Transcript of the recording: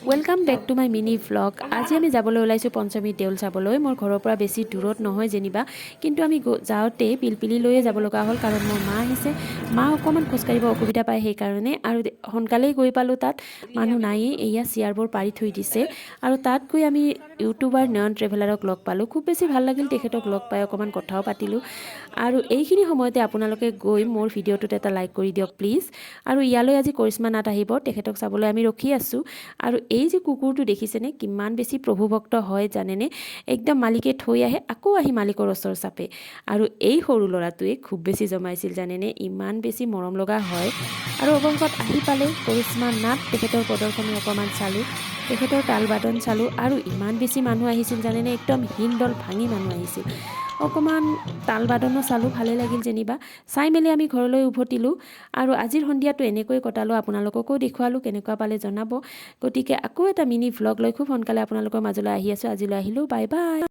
Welcome back to my mini vlog. আজি আমি যাবলৈ ওলাইছোঁ পঞ্চমী দেউল চাবলৈ। মোৰ ঘৰৰ পৰা বেছি দূৰত নহয় যেনিবা, কিন্তু আমি যাওঁতে পিলপিলি লৈয়ে যাব লগা হ'ল, কাৰণ মোৰ মা আহিছে। মা অকণমান খোজকাঢ়িব অসুবিধা পায় সেইকাৰণে, আৰু সোনকালেই গৈ পালোঁ। তাত মানুহ নায়েই, এয়া চেয়াৰবোৰ পাৰি থৈ দিছে। আৰু তাত গৈ আমি ইউটিউবাৰ নয়ন ট্ৰেভেলাৰক লগ পালোঁ। খুব বেছি ভাল লাগিল তেখেতক লগ পাই, অকণমান কথাও পাতিলোঁ। আৰু এইখিনি সময়তে আপোনালোকে গৈ মোৰ ভিডিঅ'টোত এটা লাইক কৰি দিয়ক প্লিজ। আৰু ইয়ালৈ আজি কৰিশ্মা নাথ আহিব, তেখেতক চাবলৈ আমি ৰখি আছোঁ। আৰু এই যে কুকুৰটো দেখিছেনে, কিমান বেছি প্ৰভুভক্ত হয় জানেনে। একদম মালিকে থৈ আহে, আকৌ আহি মালিকৰ ওচৰ চাপে। আৰু এই সৰু ল'ৰাটোৱে খুব বেছি জমাইছিল জানেনে, ইমান বেছি মৰম লগা হয়। আৰু অৱশেষত আহি পালে কৰিশ্মা নাথ, তেখেতৰ প্ৰদৰ্শনী অকণমান চালোঁ, তেখেতৰ তাল বাদন চালোঁ। আৰু ইমান বেছি মানুহ আহিছিল জানেনে, একদম হিন্দল ভাঙি মানুহ আহিছিল। অকণমান তাল বাদনো চালোঁ, ভালেই লাগিল যেনিবা। চাই মেলি আমি ঘৰলৈ উভতিলোঁ। আৰু আজিৰ সন্ধিয়াটো এনেকৈ কটালোঁ, আপোনালোককো দেখুৱালোঁ, কেনেকুৱা পালে জনাব। গতিকে আকৌ এটা মিনি ভ্লগ লৈ খুব সোনকালে আপোনালোকৰ মাজলৈ আহি আছোঁ। আজিলৈ আহিলোঁ, বাই বাই।